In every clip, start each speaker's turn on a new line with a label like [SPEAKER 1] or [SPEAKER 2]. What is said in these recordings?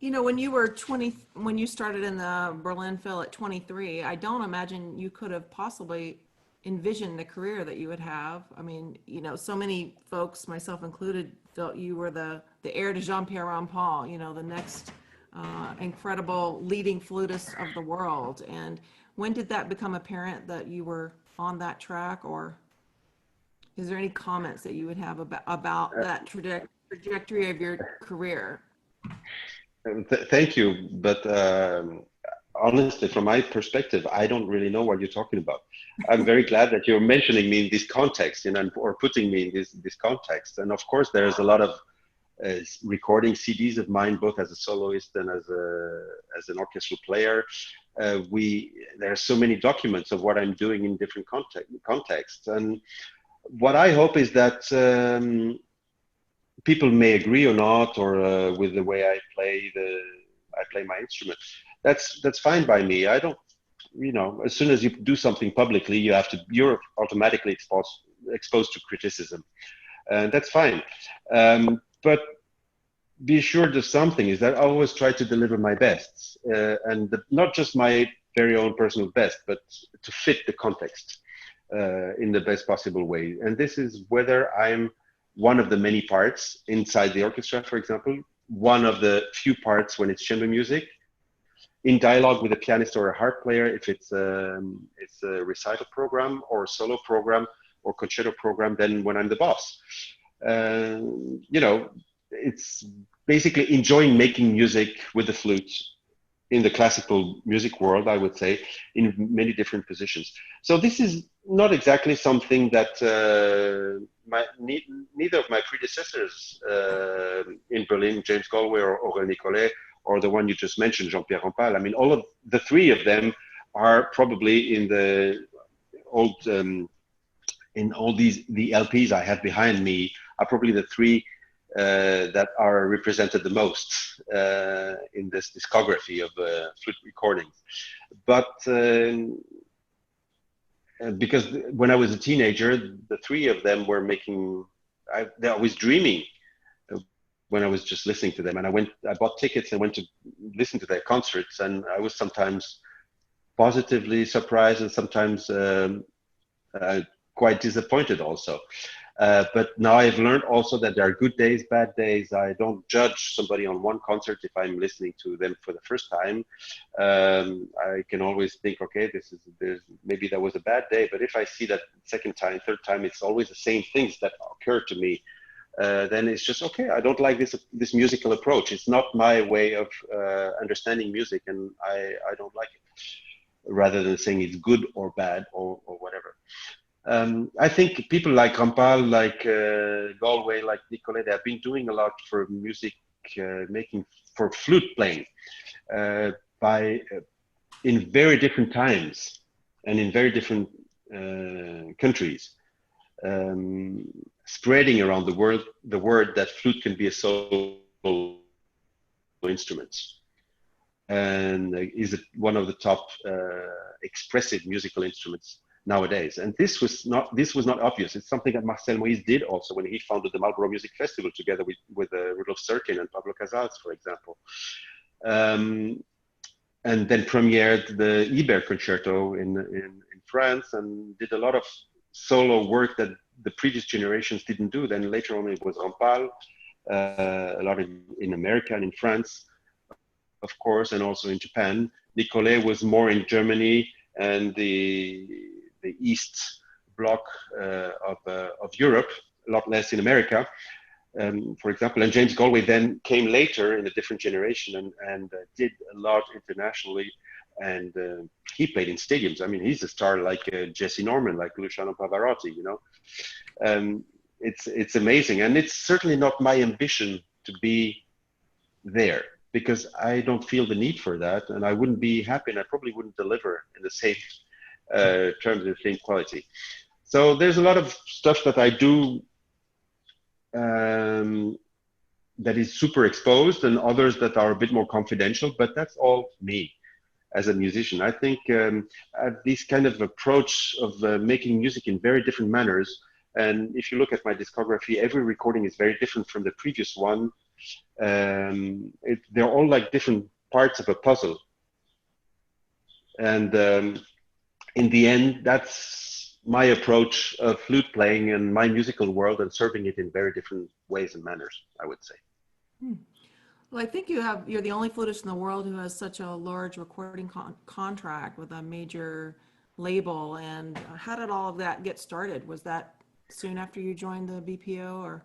[SPEAKER 1] You know, when you were 20, when you started in the Berlin Phil at 23, I don't imagine you could have possibly envisioned the career that you would have. I mean, you know, so many folks, myself included, felt you were the heir to Jean-Pierre Rampal, you know, the next incredible leading flutist of the world. And when did that become apparent that you were on that track, or is there any comments that you would have about that trajectory of your career?
[SPEAKER 2] Thank you, but honestly, from my perspective, I don't really know what you're talking about. I'm very glad that you're mentioning me in this context, you know, or putting me in this context. And of course, there's a lot of recording CDs of mine, both as a soloist and as an orchestral player. There are so many documents of what I'm doing in different contexts. And what I hope is that people may agree or not, or with the way I play my instrument. That's fine by me. I don't, you know, as soon as you do something publicly, you're automatically exposed to criticism, and that's fine. But be assured of something, is that I always try to deliver my best, and not just my very own personal best, but to fit the context in the best possible way. And this is whether I'm one of the many parts inside the orchestra, for example, one of the few parts when it's chamber music, in dialogue with a pianist or a harp player, if it's a recital program or solo program or concerto program, then when I'm the boss. You know, it's basically enjoying making music with the flute in the classical music world, I would say, in many different positions. So this is not exactly something that neither of my predecessors in Berlin, James Galway or Aurel Nicolet, or the one you just mentioned, Jean-Pierre Rampal. I mean, all of the three of them are probably in the old, in all the LPs I have behind me, are probably the three that are represented the most in this discography of flute recordings. But because when I was a teenager, the three of them were making, I was dreaming when I was just listening to them. And I bought tickets and went to listen to their concerts. And I was sometimes positively surprised and sometimes quite disappointed also. But now I've learned also that there are good days, bad days. I don't judge somebody on one concert if I'm listening to them for the first time. I can always think, okay, maybe that was a bad day. But if I see that second time, third time, it's always the same things that occur to me. Then it's just, okay, I don't like this musical approach. It's not my way of understanding music, and I don't like it, rather than saying it's good or bad or whatever. I think people like Rampal, like Galway, like Nicolet, they have been doing a lot for music making, for flute playing, in very different times and in very different countries, spreading around the word that flute can be a solo instrument, and is one of the top expressive musical instruments nowadays. And this was not obvious. It's something that Marcel Moïse did also when he founded the Marlborough Music Festival together with Rudolf Serkin and Pablo Casals, for example. And then premiered the Ibert Concerto in France, and did a lot of solo work that the previous generations didn't do. Then later on it was Rampal, a lot in America and in France, of course, and also in Japan. Nicolet was more in Germany and the East Bloc of Europe, a lot less in America, for example. And James Galway then came later in a different generation and did a lot internationally, and he played in stadiums. I mean, he's a star like Jesse Norman, like Luciano Pavarotti, you know. It's amazing, and it's certainly not my ambition to be there, because I don't feel the need for that, and I wouldn't be happy, and I probably wouldn't deliver in the same terms of the same quality. So there's a lot of stuff that I do that is super exposed, and others that are a bit more confidential, but that's all me as a musician. I think this kind of approach of making music in very different manners, and if you look at my discography, every recording is very different from the previous one. they're all like different parts of a puzzle. And in the end, that's my approach of flute playing and my musical world, and serving it in very different ways and manners, I would say.
[SPEAKER 1] Well, I think you're the only flutist in the world who has such a large recording contract with a major label. And how did all of that get started? Was that soon after you joined the BPO, or?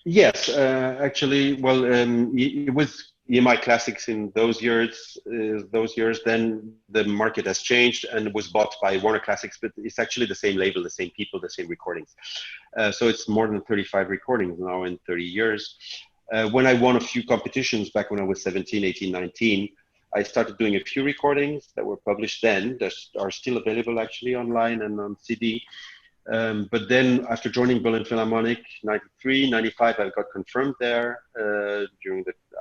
[SPEAKER 2] Yes, actually, well, it was EMI Classics in those years. Then the market has changed and it was bought by Warner Classics, but it's actually the same label, the same people, the same recordings. So it's more than 35 recordings now in 30 years. When I won a few competitions back when I was 17, 18, 19, I started doing a few recordings that were published then, that are still available actually online and on CD. But then after joining Berlin Philharmonic, 93, 95, I got confirmed there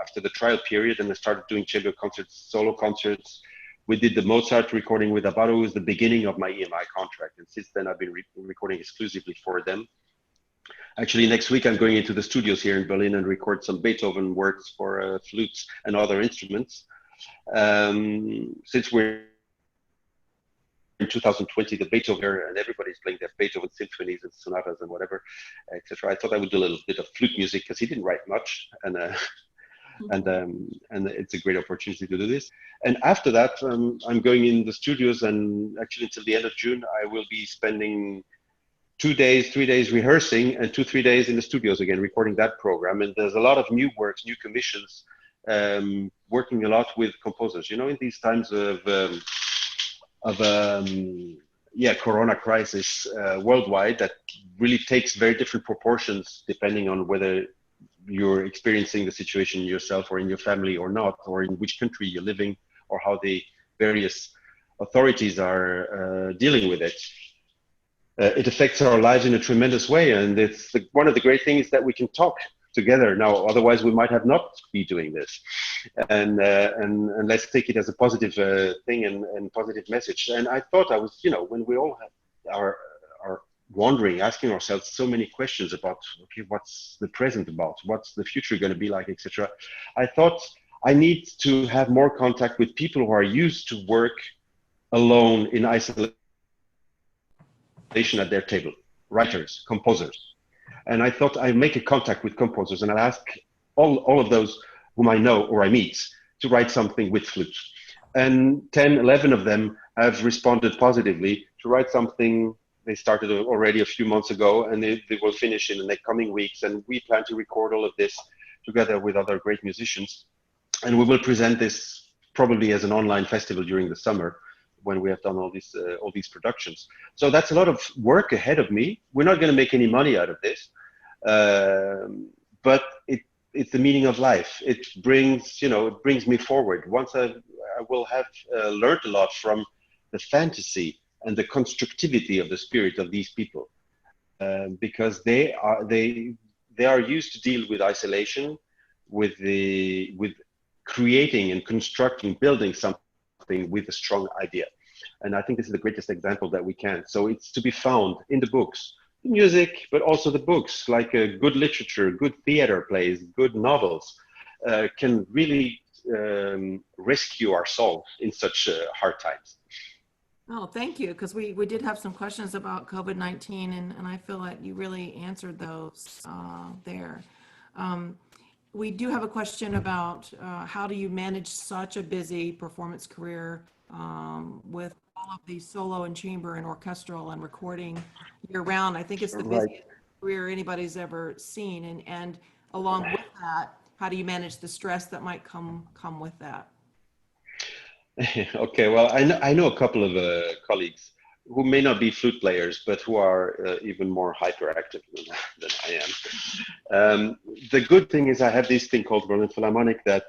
[SPEAKER 2] after the trial period, and I started doing chamber concerts, solo concerts. We did the Mozart recording with Abado. It was the beginning of my EMI contract. And since then, I've been recording exclusively for them. Actually, next week, I'm going into the studios here in Berlin and record some Beethoven works for flutes and other instruments. Since we're in 2020, the Beethoven era, and everybody's playing their Beethoven symphonies and sonatas and whatever, etc. I thought I would do a little bit of flute music because he didn't write much, and it's a great opportunity to do this. And after that, I'm going in the studios, and actually until the end of June, I will be spending 2 days, 3 days rehearsing, and 2-3 days in the studios again, recording that program. And there's a lot of new works, new commissions, working a lot with composers. You know, in these times of Corona crisis worldwide, that really takes very different proportions depending on whether you're experiencing the situation yourself or in your family or not, or in which country you're living, or how the various authorities are dealing with it. It affects our lives in a tremendous way, and it's one of the great things that we can talk together now. Otherwise, we might have not be doing this. And let's take it as a positive thing and positive message. And I thought I was, when we all are wondering, asking ourselves so many questions about, okay, what's the present about? What's the future going to be like, etc. I thought I need to have more contact with people who are used to work alone in isolation at their table, writers, composers. And I thought I'd make a contact with composers, and I'll ask all of those whom I know or I meet to write something with flute. And 10, 11 of them have responded positively to write something. They started already a few months ago, and they will finish in the next coming weeks. And we plan to record all of this together with other great musicians. And we will present this probably as an online festival during the summer, when we have done all these productions. So that's a lot of work ahead of me. We're not going to make any money out of this, but it's the meaning of life. It brings me forward. Once I will have learned a lot from the fantasy and the constructivity of the spirit of these people, because they are used to deal with isolation, with creating and constructing, building something with a strong idea. And I think this is the greatest example that we can. So it's to be found in the books, music, but also the books, like good literature, good theater plays, good novels, can really rescue our soul in such hard times.
[SPEAKER 1] Oh, thank you, because we did have some questions about COVID-19, and I feel like you really answered those there. We do have a question about how do you manage such a busy performance career with all of the solo and chamber and orchestral and recording year round. I think it's the busiest career anybody's ever seen. And along with that, how do you manage the stress that might come with that?
[SPEAKER 2] Okay, well, I know a couple of colleagues who may not be flute players, but who are even more hyperactive than I am. The good thing is I have this thing called Berlin Philharmonic that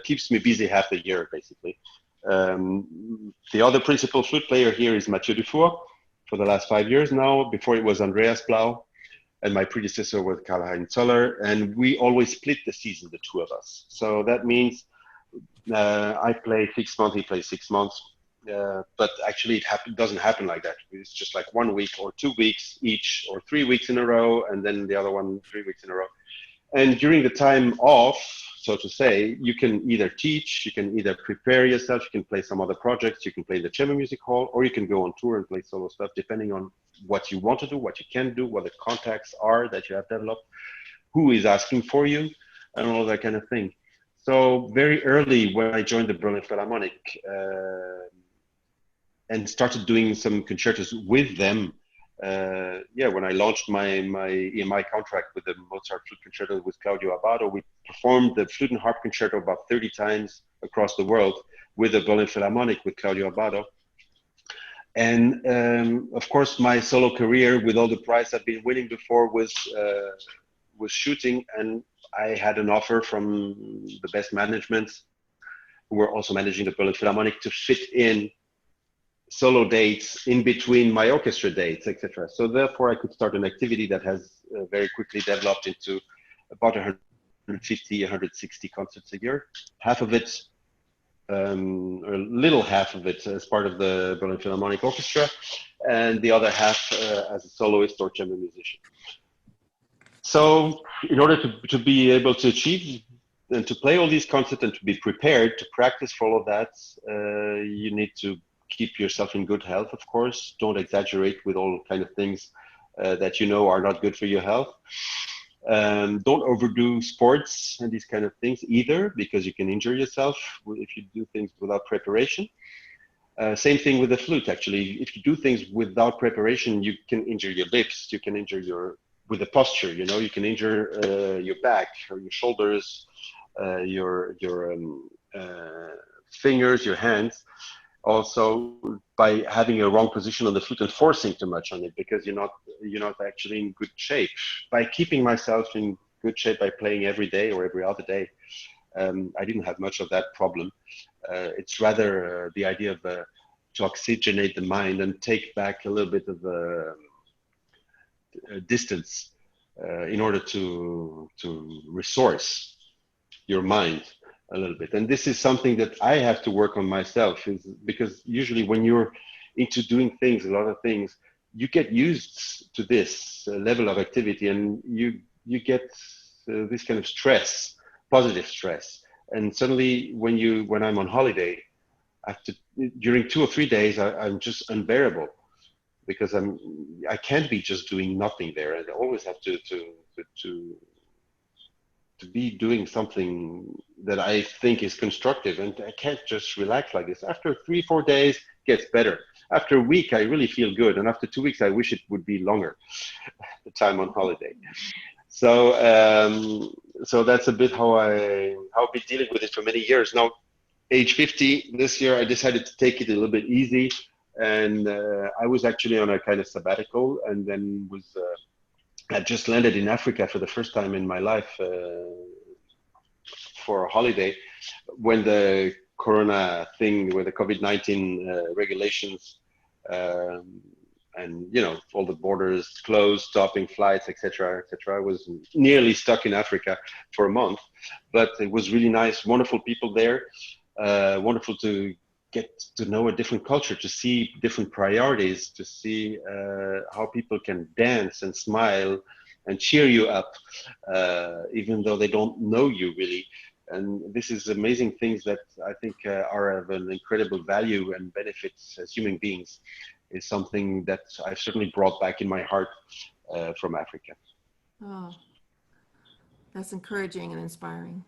[SPEAKER 2] keeps me busy half the year, basically. The other principal flute player here is Mathieu Dufour for the last 5 years now. Before it was Andreas Blau, and my predecessor was Karl-Heinz Zoller, and we always split the season, the two of us. So that means I play 6 months, he plays 6 months. But actually it doesn't happen like that. It's just like 1 week or 2 weeks each, or 3 weeks in a row, and then the other one 3 weeks in a row. And during the time off, so to say, you can either teach, you can either prepare yourself, you can play some other projects, you can play the chamber music hall, or you can go on tour and play solo stuff, depending on what you want to do, what you can do, what the contacts are that you have developed, who is asking for you, and all that kind of thing. So very early when I joined the Berlin Philharmonic and started doing some concertos with them, when I launched my EMI contract with the Mozart Flute Concerto with Claudio Abbado, we performed the Flute and Harp Concerto about 30 times across the world with the Berlin Philharmonic with Claudio Abbado. And of course, my solo career with all the prizes I've been winning before was shooting, and I had an offer from the best management, who were also managing the Berlin Philharmonic, to fit in solo dates in between my orchestra dates, etc. So therefore, I could start an activity that has very quickly developed into about 150, 160 concerts a year. Half of it, a little half of it as part of the Berlin Philharmonic Orchestra, and the other half as a soloist or chamber musician. So in order to be able to achieve and to play all these concerts and to be prepared to practice for all of that, you need to keep yourself in good health, of course. Don't exaggerate with all kind of things that you know are not good for your health. Don't overdo sports and these kind of things either, because you can injure yourself if you do things without preparation. Same thing with the flute, actually. If you do things without preparation, you can injure your lips, you can injure with the posture, you know, you can injure your back or your shoulders, your fingers, your hands. Also, by having a wrong position on the flute and forcing too much on it, because you're not actually in good shape. By keeping myself in good shape by playing every day or every other day, I didn't have much of that problem. It's rather the idea of to oxygenate the mind and take back a little bit of distance in order to resource your mind a little bit. And this is something that I have to work on myself, is because usually when you're into doing things, a lot of things, you get used to this level of activity, and you get this kind of stress, positive stress. And suddenly when I'm on holiday, during 2 or 3 days, I'm just unbearable, because I can't be just doing nothing there. I always have to be doing something that I think is constructive, and I can't just relax like this. After 3-4 days, it gets better. After a week, I really feel good, and after 2 weeks, I wish it would be longer, the time on holiday. So that's a bit how I've been dealing with it for many years now. Age 50 this year, I decided to take it a little bit easy, and I was actually on a kind of sabbatical, and then I just landed in Africa for the first time in my life for a holiday, when the Corona thing, where the COVID-19 regulations and all the borders closed, stopping flights, etc. I was nearly stuck in Africa for a month, but it was really nice, wonderful people there, wonderful to get to know a different culture, to see different priorities, to see how people can dance and smile and cheer you up, even though they don't know you really. And this is amazing things that I think are of an incredible value and benefits as human beings, is something that I've certainly brought back in my heart from Africa.
[SPEAKER 1] Oh, that's encouraging and inspiring.